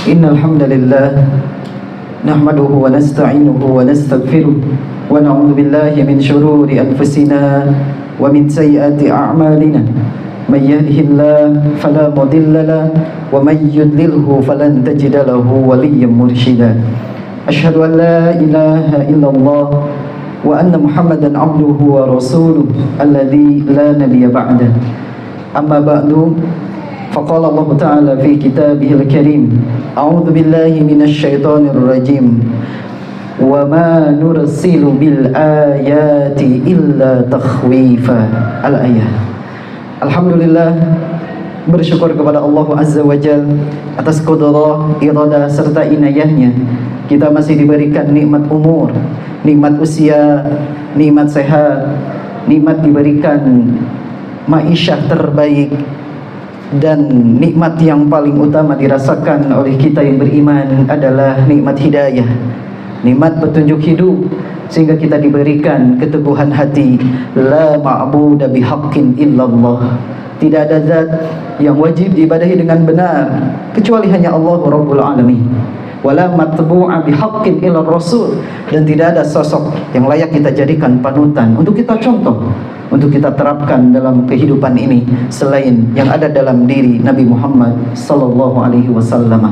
إن الحمد لله نحمده ونستعينه ونستغفره ونعوذ بالله من شرور أنفسنا ومن سيئات أعمالنا من يهده الله فلا مضل له ومن يضلله فلن تجد له وليا مرشدا أشهد أن لا إله إلا الله وأن محمدا عبده ورسوله الذي لا نبي بعده أما بعد فقال الله تعالى في كتابه الكريم أعوذ بالله من الشيطان الرجيم وما نرسل بالآيات إلا تخويفا الآية. Alhamdulillah, bersyukur kepada Allah Azza wa Jal atas qudrah, iradah serta inayahnya kita masih diberikan nikmat umur, nikmat usia, nikmat sehat, nikmat diberikan ma'isyah terbaik, dan nikmat yang paling utama dirasakan oleh kita yang beriman adalah nikmat hidayah, nikmat petunjuk hidup, sehingga kita diberikan keteguhan hati. La ma'budu bihaqqin illallah, tidak ada zat yang wajib diibadahi dengan benar kecuali hanya Allah Rabbul Alamin. Wala matbu'a bihaqqin illa rasul, dan tidak ada sosok yang layak kita jadikan panutan untuk kita contoh, untuk kita terapkan dalam kehidupan ini selain yang ada dalam diri Nabi Muhammad sallallahu alaihi wasallam.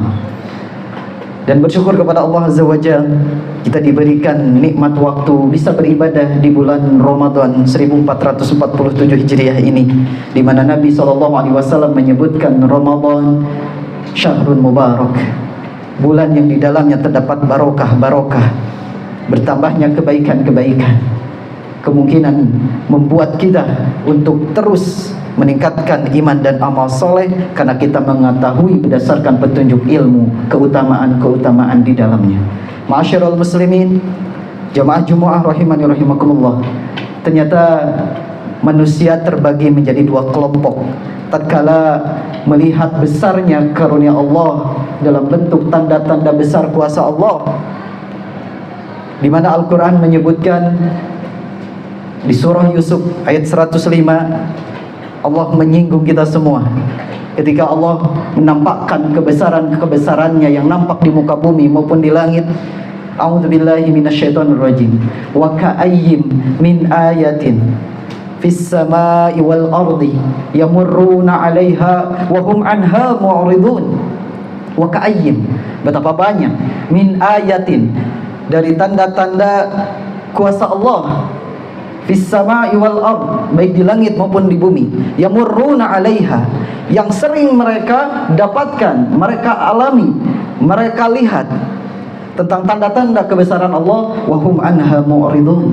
Dan bersyukur kepada Allah Azza wa Jalla kita diberikan nikmat waktu bisa beribadah di bulan Ramadan 1447 Hijriah ini, di mana Nabi sallallahu alaihi wasallam menyebutkan Ramadan syahrun mubarak, bulan yang di dalamnya terdapat barokah, bertambahnya kebaikan-kebaikan, kemungkinan membuat kita untuk terus meningkatkan iman dan amal soleh karena kita mengetahui berdasarkan petunjuk ilmu keutamaan-keutamaan di dalamnya. Ma'asyiral muslimin, jamaah Jumu'ah rahimani rahimakumullah, ternyata manusia terbagi menjadi dua kelompok tatkala melihat besarnya karunia Allah dalam bentuk tanda-tanda besar kuasa Allah, di mana Al-Quran menyebutkan di surah Yusuf ayat 105, Allah menyinggung kita semua ketika Allah menampakkan kebesaran-kebesarannya yang nampak di muka bumi maupun di langit. A'udzubillahi minasyaitonir rajim. Wa ka'ayyim min ayatin fis samai wal ardi yamurruna 'alaiha wa hum 'anha mu'ridun. Wa ka'ayyim, betapa banyak, min ayatin, dari tanda-tanda kuasa Allah, fis samai wal ard, baik di langit maupun di bumi, yamurruna 'alaiha, yang sering mereka dapatkan, mereka alami, mereka lihat tentang tanda-tanda kebesaran Allah, wa hum anha mu'ridun,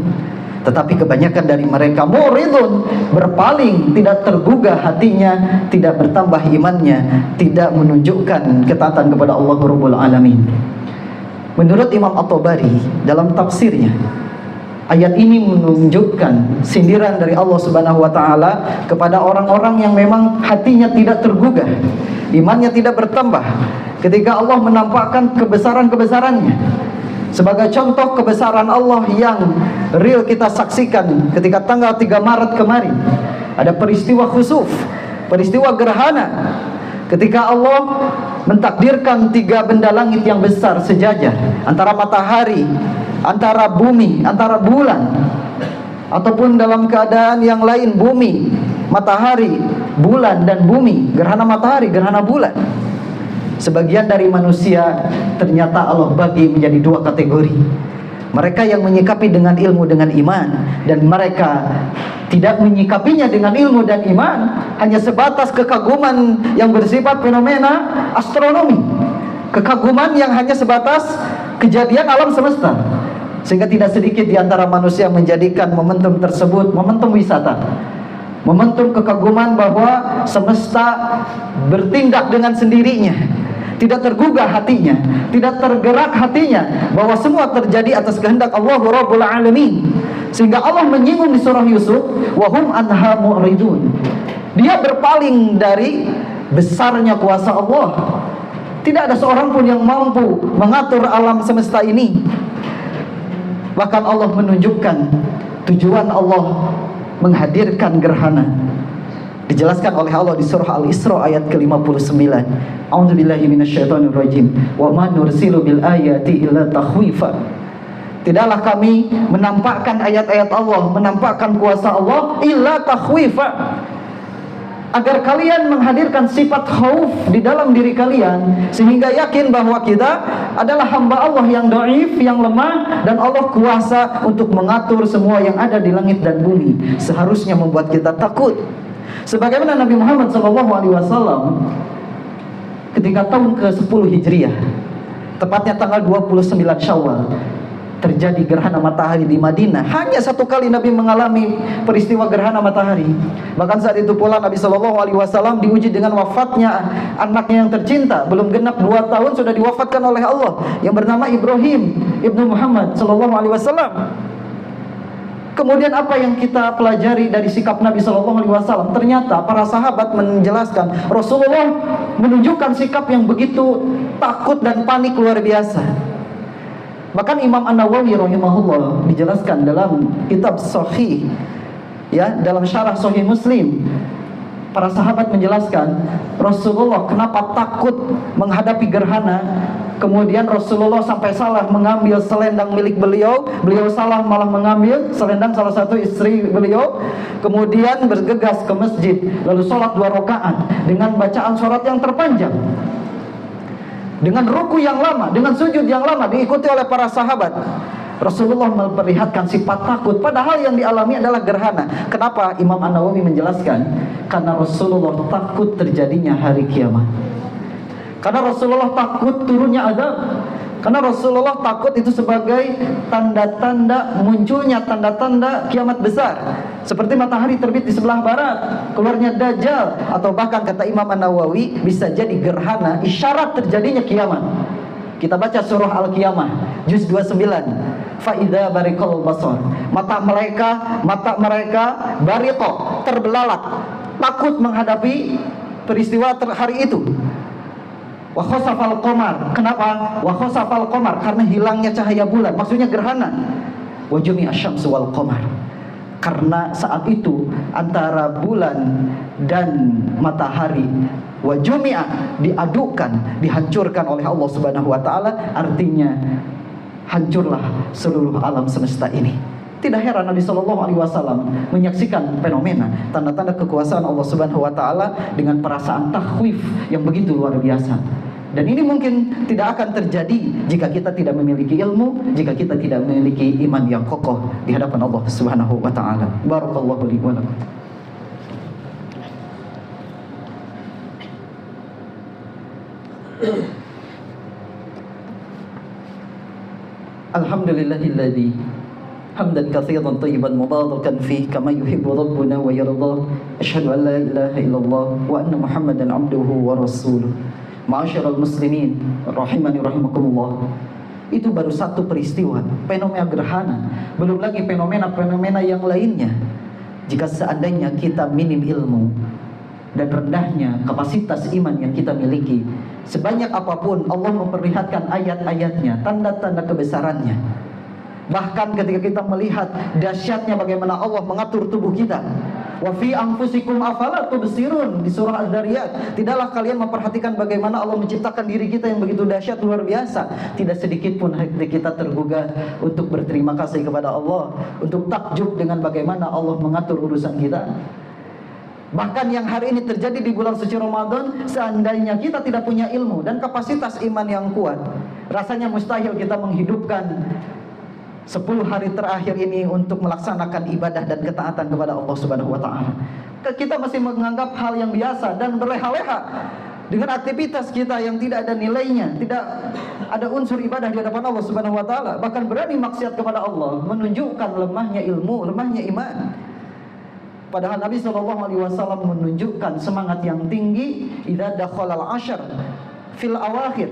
tetapi kebanyakan dari mereka mu'ridun, berpaling, tidak tergugah hatinya, tidak bertambah imannya, tidak menunjukkan ketaatan kepada Allah Rabbul Alamin. Menurut Imam At-Tabari dalam tafsirnya, ayat ini menunjukkan sindiran dari Allah Subhanahu wa taala kepada orang-orang yang memang hatinya tidak tergugah, imannya tidak bertambah ketika Allah menampakkan kebesaran-kebesarannya. Sebagai contoh kebesaran Allah yang real kita saksikan ketika tanggal 3 Maret kemarin, ada peristiwa khusuf, peristiwa gerhana, ketika Allah mentakdirkan 3 benda langit yang besar sejajar, antara matahari, antara bumi, antara bulan, ataupun dalam keadaan yang lain bumi, matahari, bulan dan bumi, gerhana matahari, gerhana bulan. Sebagian dari manusia ternyata Allah bagi menjadi 2 kategori. Mereka yang menyikapi dengan ilmu dengan iman, dan mereka tidak menyikapinya dengan ilmu dan iman, hanya sebatas kekaguman yang bersifat fenomena astronomi, kekaguman yang hanya sebatas kejadian alam semesta, sehingga tidak sedikit di antara manusia menjadikan momentum tersebut momentum wisata, momentum kekaguman bahwa semesta bertindak dengan sendirinya, tidak tergugah hatinya, tidak tergerak hatinya, bahwa semua terjadi atas kehendak Allah Rabbul Alamin. Sehingga Allah menyinggung di surah Yusuf, wa hum anha mu'ridun, dia berpaling dari besarnya kuasa Allah. Tidak ada seorang pun yang mampu mengatur alam semesta ini. Bahkan Allah menunjukkan tujuan Allah menghadirkan gerhana Dijelaskan oleh Allah di surah Al-Isra ayat ke-59. A'udzubillahi minasyaitonirrajim. Wa ma nursilu bil ayati illa takhwifa. Tidaklah kami menampakkan ayat-ayat Allah, menampakkan kuasa Allah illa takhwifa, agar kalian menghadirkan sifat khauf di dalam diri kalian, sehingga yakin bahwa kita adalah hamba Allah yang dhaif, yang lemah, dan Allah kuasa untuk mengatur semua yang ada di langit dan bumi. Seharusnya membuat kita takut. Sebagaimana Nabi Muhammad SAW ketika tahun ke-10 Hijriah, tepatnya tanggal 29 Syawal, terjadi gerhana matahari di Madinah. Hanya satu kali Nabi mengalami peristiwa gerhana matahari. Bahkan saat itu pula Nabi SAW diuji dengan wafatnya anaknya yang tercinta. Belum genap 2 tahun sudah diwafatkan oleh Allah, yang bernama Ibrahim ibnu Muhammad SAW. Kemudian apa yang kita pelajari dari sikap Nabi SAW? Ternyata para sahabat menjelaskan Rasulullah menunjukkan sikap yang begitu takut dan panik luar biasa. Bahkan Imam An-Nawawi rahimahullah dijelaskan dalam kitab Sahih, ya, dalam syarah Sahih Muslim, para sahabat menjelaskan Rasulullah kenapa takut menghadapi gerhana. Kemudian Rasulullah sampai salah mengambil selendang milik beliau. Beliau salah malah mengambil selendang salah satu istri beliau. Kemudian bergegas ke masjid, lalu sholat 2 rakaat dengan bacaan surat yang terpanjang, dengan ruku yang lama, dengan sujud yang lama, diikuti oleh para sahabat. Rasulullah memperlihatkan sifat takut, padahal yang dialami adalah gerhana. Kenapa? Imam An-Nawawi menjelaskan, karena Rasulullah takut terjadinya hari kiamat. Karena Rasulullah takut turunnya azab. Karena Rasulullah takut itu sebagai tanda-tanda munculnya tanda-tanda kiamat besar, seperti matahari terbit di sebelah barat, keluarnya Dajjal, atau bahkan kata Imam An-Nawawi bisa jadi gerhana isyarat terjadinya kiamat. Kita baca surah Al-Qiyamah juz 29. Fa idza bariqal basar. Mata mereka bariqah, terbelalak, takut menghadapi peristiwa hari itu. Wa khasafal qamar. Kenapa? Wa khasafal qamar, karena hilangnya cahaya bulan, maksudnya gerhana. Wa jumi'a syamsu wal qamar, karena saat itu antara bulan dan matahari wa jumi'a diadukan, dihancurkan oleh Allah Subhanahu wa taala, artinya hancurlah seluruh alam semesta ini. Tidak heran Nabi SAW menyaksikan fenomena tanda-tanda kekuasaan Allah Subhanahu wa taala dengan perasaan takhwif yang begitu luar biasa. Dan ini mungkin tidak akan terjadi jika kita tidak memiliki ilmu, jika kita tidak memiliki iman yang kokoh di hadapan Allah Subhanahu wa taala. Barakallahu li wa lakum. Alhamdulillahilladzi hamdan katsiran thayyiban mubarakan fihi kama yuhibbu rabbuna wa yarda. Asyhadu an la ilaha illallah wa anna Muhammadan abduhu wa rasuluh. Ma'asyiral muslimin rahimani rahimakumullah. Itu baru satu peristiwa, fenomena gerhana. Belum lagi fenomena-fenomena yang lainnya. Jika seandainya kita minim ilmu dan rendahnya kapasitas iman yang kita miliki, sebanyak apapun Allah memperlihatkan ayat-ayatnya, tanda-tanda kebesarannya. Bahkan ketika kita melihat dahsyatnya bagaimana Allah mengatur tubuh kita. Wa fi anfusikum afala tubsirun, di surah Az-Zariyat. Tidaklah kalian memperhatikan bagaimana Allah menciptakan diri kita yang begitu dahsyat luar biasa. Tidak sedikit pun hati kita tergugah untuk berterima kasih kepada Allah, untuk takjub dengan bagaimana Allah mengatur urusan kita. Bahkan yang hari ini terjadi di bulan suci Ramadan, seandainya kita tidak punya ilmu dan kapasitas iman yang kuat, rasanya mustahil kita menghidupkan 10 hari terakhir ini untuk melaksanakan ibadah dan ketaatan kepada Allah Subhanahu wa taala. Kita masih menganggap hal yang biasa dan berleha-leha dengan aktivitas kita yang tidak ada nilainya, tidak ada unsur ibadah di hadapan Allah Subhanahu wa taala, bahkan berani maksiat kepada Allah, menunjukkan lemahnya ilmu, lemahnya iman. Padahal Nabi SAW menunjukkan semangat yang tinggi idza dakhalal ashar fil awakhir,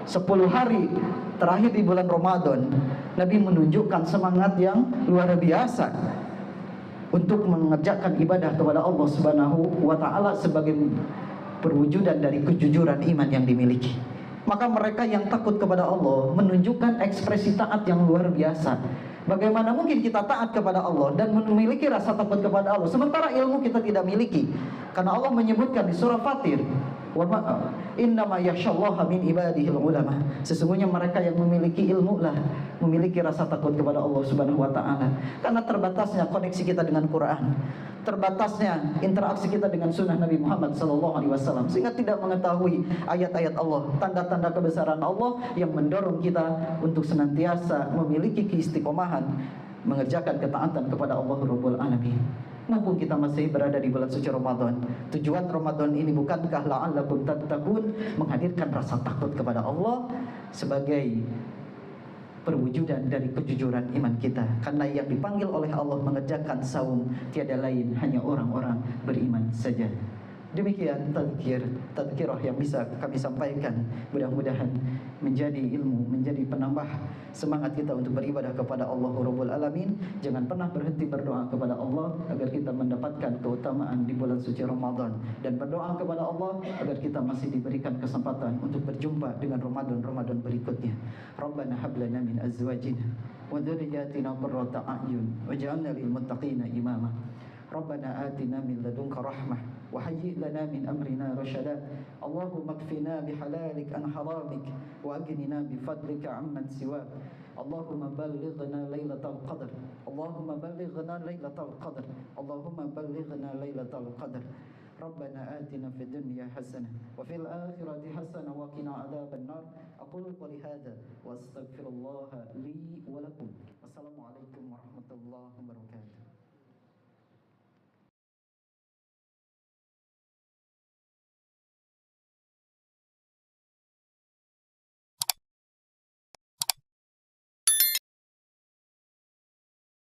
10 hari terakhir di bulan Ramadan. Nabi menunjukkan semangat yang luar biasa untuk mengerjakan ibadah kepada Allah Subhanahu wa taala sebagai perwujudan dari kejujuran iman yang dimiliki. Maka mereka yang takut kepada Allah menunjukkan ekspresi taat yang luar biasa. Bagaimana mungkin kita taat kepada Allah dan memiliki rasa takut kepada Allah sementara ilmu kita tidak miliki? Karena Allah menyebutkan di surah Fatir, wa innama yakhsyallaha min ibadihil ulama. Sesungguhnya mereka yang memiliki ilmu lah memiliki rasa takut kepada Allah Subhanahu wa taala. Karena terbatasnya koneksi kita dengan Quran, terbatasnya interaksi kita dengan sunnah Nabi Muhammad SAW, sehingga tidak mengetahui ayat-ayat Allah, tanda-tanda kebesaran Allah yang mendorong kita untuk senantiasa memiliki keistiqomahan mengerjakan ketaatan kepada Allah Rabbul Alamin. Mumpung kita masih berada di bulan suci Ramadan, tujuan Ramadan ini bukankah la'allakum tattaqun, menghadirkan rasa takut kepada Allah sebagai perwujudan dari kejujuran iman kita. Karena yang dipanggil oleh Allah mengerjakan saum tiada lain hanya orang-orang beriman saja. Demikian tadzkirah yang bisa kami sampaikan. Mudah-mudahan menjadi ilmu, menjadi penambah semangat kita untuk beribadah kepada Allah Rabbul Alamin. Jangan pernah berhenti berdoa kepada Allah agar kita mendapatkan keutamaan di bulan suci Ramadan, dan berdoa kepada Allah agar kita masih diberikan kesempatan untuk berjumpa dengan Ramadan berikutnya. Rabbana hab lana min azwajina wa dzurriyyatina qurrata a'yun waj'alna lil muttaqina imama. Rabbana atina min ladunka rahmah wa hayyi' lana min amrina rashada. Allahumma kfina bihalalik an haramik wa aghnina bifadlika amman siwak. Allahumma ballighna lailatal qadr. Allahumma ballighna lailatal qadr. Allahumma ballighna lailatal qadr. Rabbana atina fid dunya hasanah wa fil akhirati hasanah wa qina adzaban nar. Aqulu qouli hadza wa astaghfirullaha li wa lakum. Wassalamualaikum warahmatullahi wabarakatuh.